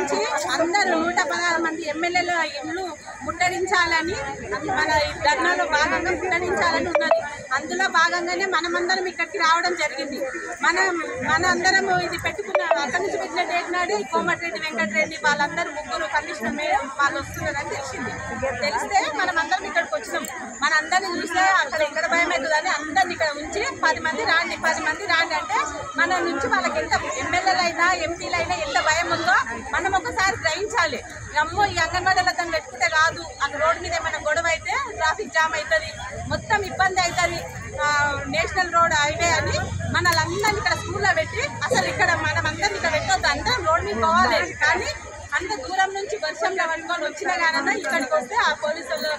నుంచి అందరూ 116 మంది ఎమ్మెల్యేల ఇల్లు ముట్టడించాలని మన ధర్నాలో భాగంగా ముట్టడించాలని ఉన్నది. అందులో భాగంగానే మనమందరం ఇక్కడికి రావడం జరిగింది. మనందరం ఇది పెట్టుకున్న అక్కడి నుంచి పెట్టిన డేట్ నాడే కోమటిరెడ్డి వెంకటరెడ్డి వాళ్ళందరూ ముగ్గురు కమిషనర్ మేడం వాళ్ళు వస్తున్నారని తెలిస్తే మనమందరం ఇక్కడికి వచ్చినాం. మనందరినీ చూస్తే అక్కడ ఇక్కడ భయం అవుతుందని అందరినీ ఇక్కడ ఉంచి 10 మంది రాండి అంటే మన నుంచి వాళ్ళకి ఎంత ఎమ్మెల్యేలైనా ఎంపీలైనా ఎంత భయం ఉందో మనం ఒకసారి గ్రహించాలి. అమ్మో ఈ అంగన్వాడీలతో పెట్టుకుంటే కాదు, అక్కడ రోడ్డు మీద ఏమైనా గొడవ అయితే ట్రాఫిక్ జామ్ అవుతుంది, మొత్తం ఇబ్బంది అవుతుంది, నేషనల్ రోడ్ హైవే అని మనల్ని ఇక్కడ స్కూల్లో పెట్టి అసలు ఇక్కడ మనమందరం ఇక్కడ పెట్టొద్దు, అందరం రోడ్ మీద పోవాలి. కానీ అంత దూరం నుంచి వర్షంలో పట్టుకొని వచ్చినా కానీ ఇక్కడికి వస్తే ఆ పోలీసులు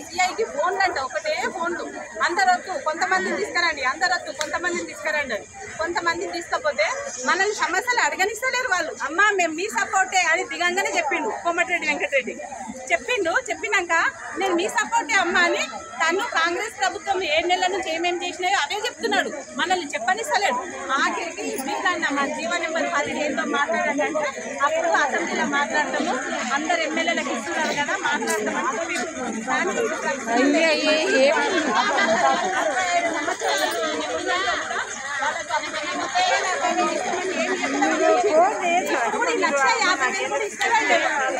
సిఐకి ఫోన్లు అంటే ఒకటే ఫోన్లు, అందరొద్దు కొంతమందిని తీసుకురండి, అందరొద్దు కొంతమందిని తీసుకురండి అని. కొంతమందిని తీసుకపోతే మనల్ని సమస్యలు అడగనిస్తలేరు వాళ్ళు. అమ్మ మేము మీ సపోర్టే అని దిగంగానే చెప్పిండు కోమటిరెడ్డి వెంకటరెడ్డి. చెప్పినాక నేను మీ సపోర్టే అమ్మ అని తను కాంగ్రెస్ ప్రభుత్వం 7 నెలల నుంచి ఏమేమి చేసినాయో అవే చెప్తున్నాడు, మనల్ని చెప్పనిస్తలేడు. ఆఖరికి వీళ్ళన్న మా జీవో నెంబర్ 15 మాట్లాడాలంటే అప్పుడు అసెంబ్లీలో మాట్లాడతాము, అందరు ఎమ్మెల్యేలకు ఇస్తున్నారు కదా మాట్లాడతామని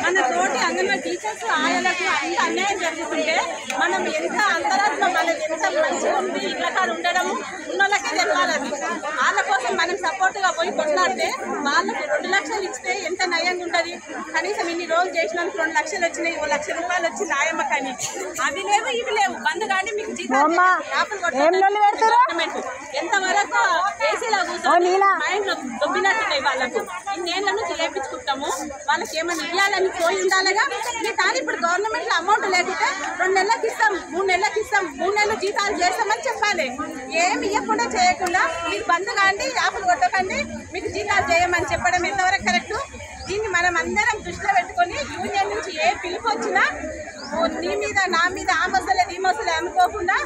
మన తోటి అంగన్వాడీ టీచర్స్ ఆయనకు అంత అన్యాయం జరుగుతుంటే మనం ఎంత అంతరాత్మ మనది ఎంత మంచిగా ఉంది ఇళ్ళ కాడ ఉండడము ఉన్నోళ్ళకే తెలవాలని వాళ్ళ కోసం మనం సపోర్ట్ గా పోయి కొట్లాడితే వాళ్ళకి 2 లక్షలు ఇస్తే ఎంత నయంగా ఉంటుంది. కనీసం ఇన్ని రోజులు చేసినందుకు 2 లక్షలు వచ్చినాయి, 1 లక్ష రూపాయలు వచ్చింది ఆయమ్మ. కానీ అవి లేవు ఇవి లేవు, బంద్ కానీ మీకు జీతాలు ఎంతవరకు ఏసీలో కూర్చొని మైండ్ లో దొబ్బినట్టున్నాయి వాళ్ళకు. ఇన్నేళ్ల నుంచి చేయించుకుంటాము, వాళ్ళకి ఏమైనా ఇవ్వాలని పోయి ఉండాలిగా. మీ తాను ఇప్పుడు గవర్నమెంట్ లో అమౌంట్ లేకుంటే 2 నెలలకు ఇస్తాం, 3 నెలలకు ఇస్తాం, 3 నెలలు జీతాలు చేస్తామని చెప్పాలి. ఏమి ఇవ్వకుండా చేయకుండా మీరు బంద్ కాండి, యాప్లు కొట్టకండి, మీకు జీతాలు చేయమని చెప్పడం ఎంతవరకు కరెక్ట్? దీన్ని మనం అందరం దృష్టిలో పెట్టుకొని యూనియన్ నుంచి ఏ పిలుపు వచ్చినా నీ మీద నా మీద ఆ మసలేదు ఈ మసలేదు అనుకోకుండా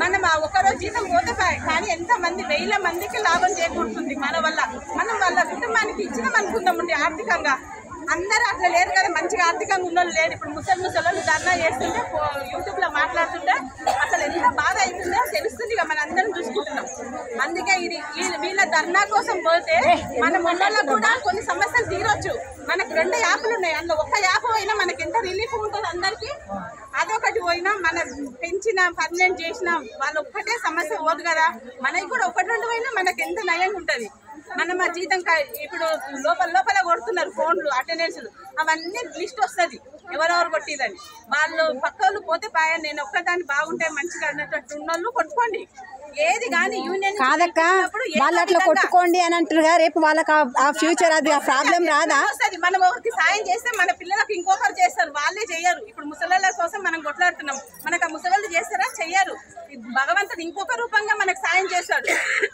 మనం ఒకరోజు జీతం పోతే కానీ ఎంతమంది 1000 మందికి లాభం చేకూరుతుంది మన వల్ల. మనం వాళ్ళ కుటుంబానికి ఇచ్చినాం అనుకుందామండి ఆర్థికంగా. అందరూ అట్లా లేరు కదా, మంచిగా ఆర్థికంగా ఉన్నోళ్ళు లేరు. ఇప్పుడు ముసలి ధర్నా చేస్తుంటే యూట్యూబ్లో మాట్లాడుతుంటే అసలు ఎంత బాధ అవుతుందో తెలుస్తుంది, ఇక మన అందరం చూసుకుంటున్నాం. అందుకే వీళ్ళ ధర్నా కోసం పోతే మన మొన్నలో కూడా కొన్ని సమస్యలు తీరొచ్చు. మనకు 2 యాప్లు ఉన్నాయి, అందులో ఒక యాప్ పోయినా మనకి ఎంత రిలీఫ్ ఉంటుంది అందరికీ. అదొకటి పోయినా మన పెంచిన పర్మనెంట్ చేసిన వాళ్ళు ఒక్కటే సమస్య పోదు కదా, మనకి కూడా 1-2 పోయినా మనకి ఎంత నయంగా ఉంటుంది. మనం ఆ జీతం ఇప్పుడు లోపల కొడుతున్నారు ఫోన్లు అటెండెన్స్లు, అవన్నీ లిస్ట్ వస్తుంది ఎవరెవరు కొట్టిదని. వాళ్ళు పక్కలు పోతే నేను ఒక్కదాన్ని బాగుంటే మంచిగా అన్నట్టు ఉన్నోళ్ళు కొట్టుకోండి. ఏది కానీ యూనియన్ కాదక్క వాళ్ళు అట్లా కొట్టుకోండి అని అంటారుగా, రేపు వాళ్ళకి ఆ ఫ్యూచర్ అది ఆ ప్రాబ్లం రాదా? వస్తుంది. మనం ఒకరికి సాయం చేస్తే మన పిల్లలకు ఇంకొకరు చేస్తారు, వాళ్ళే చెయ్యరు. ఇప్పుడు ముసలాళ్ళ కోసం మనం కొట్లాడుతున్నాం, మనకు ఆ ముసలాళ్ళు చేస్తారా? చెయ్యరు. భగవంతుడు ఇంకొక రూపంగా మనకు సాయం చేస్తాడు.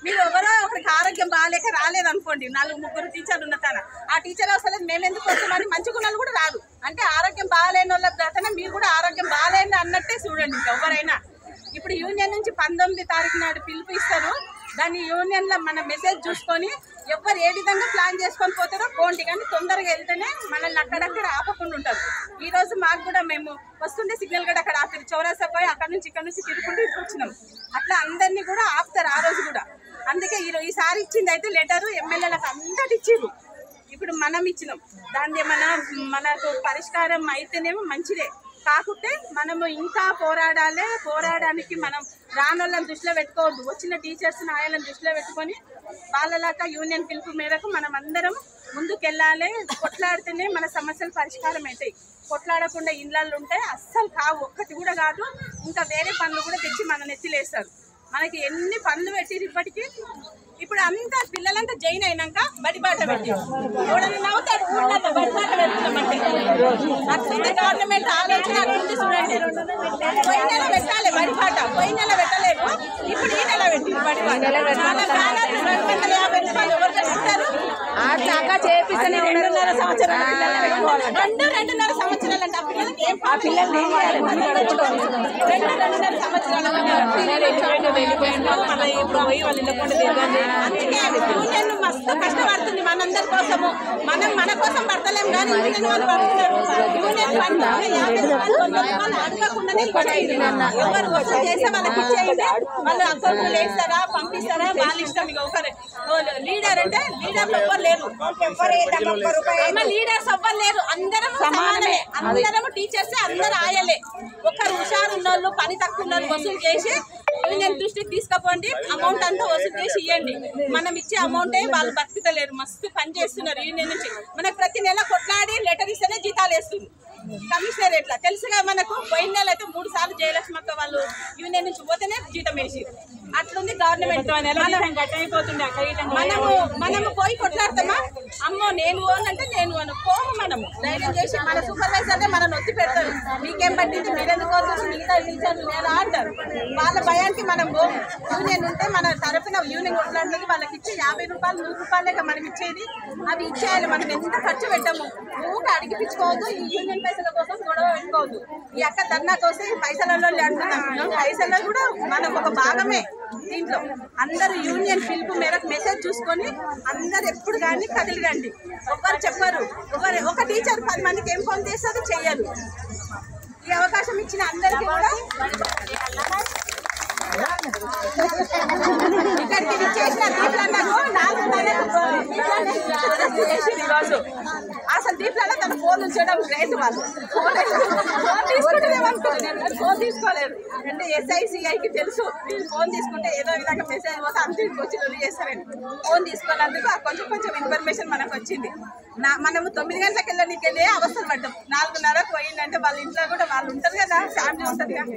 మీరు ఎవరో ఒకరికి ఆరోగ్యం బాగాలేక రాలేదనుకోండి, 4-3 టీచర్లు ఉన్న తన ఆ టీచర్ అవసరం మేమెందుకు వస్తామని మంచిగా ఉన్నది కూడా రాదు. అంటే ఆరోగ్యం బాగాలేని వాళ్ళ బ్రతన మీరు కూడా ఆరోగ్యం బాగాలేని అన్నట్టే చూడండి ఎవరైనా. ఇప్పుడు యూనియన్ నుంచి 19వ తారీఖు నాడు పిలుపు ఇస్తారు, దాన్ని యూనియన్లో మన మెసేజ్ చూసుకొని ఎవరు ఏ విధంగా ప్లాన్ చేసుకొని పోతారో పోండి, కానీ తొందరగా వెళ్తేనే మనల్ని అక్కడక్కడ ఆపకుండా ఉంటారు. ఈ రోజు మాకు కూడా మేము వస్తుంటే సిగ్నల్ గడ అక్కడ ఆపి చౌరస్తా పోయి అక్కడ నుంచి ఇక్కడ నుంచి తిరుగుకుంటూ వచ్చినాం. అట్లా అందరినీ కూడా ఆపుతారు ఆ రోజు కూడా. అందుకే ఈసారి ఇచ్చింది అయితే లెటరు ఎమ్మెల్యేలకు అందరికి ఇచ్చిండ్రు, ఇప్పుడు మనం ఇచ్చినాం. దాన్ని ఏమన్నా మనకు పరిష్కారం అయితేనేమో మంచిదే, కాకుంటే మనము ఇంకా పోరాడడానికి మనం రానోళ్ళని దృష్టిలో పెట్టుకోవద్దు. వచ్చిన టీచర్స్ ఆయనను దృష్టిలో పెట్టుకొని వాళ్ళలాగా యూనియన్ పిలుపు మేరకు మనం అందరం ముందుకెళ్ళాలి. కొట్లాడితేనే మన సమస్యలు పరిష్కారం అవుతాయి. కొట్లాడకుండా ఇళ్ళల్లో ఉంటే అస్సలు కావు, ఒక్కటి కూడా కాదు. ఇంకా వేరే పనులు కూడా తెచ్చి మన నెత్తిలేస్తారు. మనకి ఎన్ని పనులు పెట్టిరు ఇప్పటికీ. ఇప్పుడు అంతా పిల్లలంతా జైన్ అయినాక బడిబాట పెట్టి నవ్వుతాడు ఊళ్ళల్లో బడిబాట పెడుతున్నామంటే అట్లనే గవర్నమెంట్ ఆలోచన అట్లుంది చూడండి. పోయిన నెల పెట్టాలి బడిబాట, పోయిన నెల పెట్టలేదు, ఇప్పుడు ఈ నెల పెట్టింది బడిబాట. 250 రూపాయలు ఎవరికైనా ఇస్తారు. అట్లా చేపిస్తే 2.5 సంవత్సరాలు 2.5 సంవత్సరాలు ఉండాలంటే ఆ పిల్లలకి ఏం అందుకే యూనియన్ మస్తు కష్టపడుతుంది మనందరి కోసము. మనం మన కోసం పడతలేం కానీ యూనియన్ వాళ్ళు పడుతున్నారు. యూనియన్ అడగకుండానే ఎవరు వసూలు చేస్తే వాళ్ళకి ఇచ్చేయండి. వాళ్ళు అకౌంట్లు వేస్తారా పంపిస్తారా వాళ్ళ ఇష్టం. ఇక ఒకరు లీడర్ అంటే లీడర్లు ఎవ్వరు లేరు, లీడర్స్ ఎవ్వరు లేరు. అందరం సమానమే, అందరము టీచర్స్, అందరు ఆయలే. ఒకరు హుషారు ఉన్నోళ్ళు పని తక్కువ ఉన్నోళ్ళు వసూలు చేసి యూనియన్ దృష్టికి తీసుకుపోండి, అమౌంట్ అంతా వసూలు చేసి ఇవ్వండి. మనం ఇచ్చే అమౌంటే వాళ్ళు బతుకుతలేరు, మస్తు పని చేస్తున్నారు యూనియన్ నుంచి. మనకు ప్రతి నెల కొట్లాడి లెటర్ ఇస్తేనే జీతాలు వేస్తుంది కమిషనర్. ఎట్లా తెలుసుగా మనకు. పోయిన నెల అయితే 3 సార్లు జయలక్ష్మి అక్క వాళ్ళు యూనియన్ నుంచి పోతేనే జీతం వేసి అట్లుంది గవర్నమెంట్. మనము పోయి కొట్లాడతామా? అమ్మో నేను అంటే నేను పోము. మనము ధైర్యం చేసి మన సూపర్వైజర్నే మనం నొత్తి పెడతారు. మీకేం పట్టింది, మీరెందుకు వచ్చేసి మిగతా టీచర్లు లేదా అంటారు. వాళ్ళ భయానికి మనం పోము. యూనియన్ ఉంటే మన తరఫున యూనియన్ కొట్లాడుతుంది. వాళ్ళకి ఇచ్చే 50 రూపాయలు 100 రూపాయలేక మనం ఇచ్చేది. అవి ఇచ్చేయాలి. మనం ఎంత ఖర్చు పెట్టాము. ఊరికి అడిగిపించుకోవద్దు. ఈ యూనియన్ పైసల కోసం గొడవ పెట్టుకోవద్దు. ఈ అక్క ధర్నా కోసం పైసలలో అంటున్నాం. పైసల్లో కూడా మనకు ఒక భాగమే దీంట్లో. అందరూ యూనియన్ పిలుపు మేరకు మెసేజ్ చూసుకొని అందరు ఎప్పుడు కానీ కదిలి రండి. ఒక్కరు చెప్పరు. ఒక టీచర్ 10 మందికి ఏం ఫోన్ చేస్తుంది చెయ్యరు. ఈ అవకాశం ఇచ్చిన అందరికీ కూడా ఇక్కడికి విచ్చేసిన దీప్లన్నకు 4 అసలు దీప్లన్న తన ఫోన్ ఉంచడం గ్రేట్. వాళ్ళు ఫోన్ తీసుకోలేరు అంటే SICIకి తెలుసు ఫోన్ తీసుకుంటే ఏదో విధంగా మెసేజ్ పోతే అంతకు వచ్చి లొల్లి చేస్తారని ఫోన్ తీసుకున్నందుకు కొంచెం ఇన్ఫర్మేషన్ మనకు వచ్చింది. మనము 9 గంటలకు వెళ్ళే అవసరం పడ్డాం. 4:30కు పోయిందంటే వాళ్ళ ఇంట్లో కూడా వాళ్ళు ఉంటారు కదా, ఫ్యామిలీ ఉంటుంది కదా.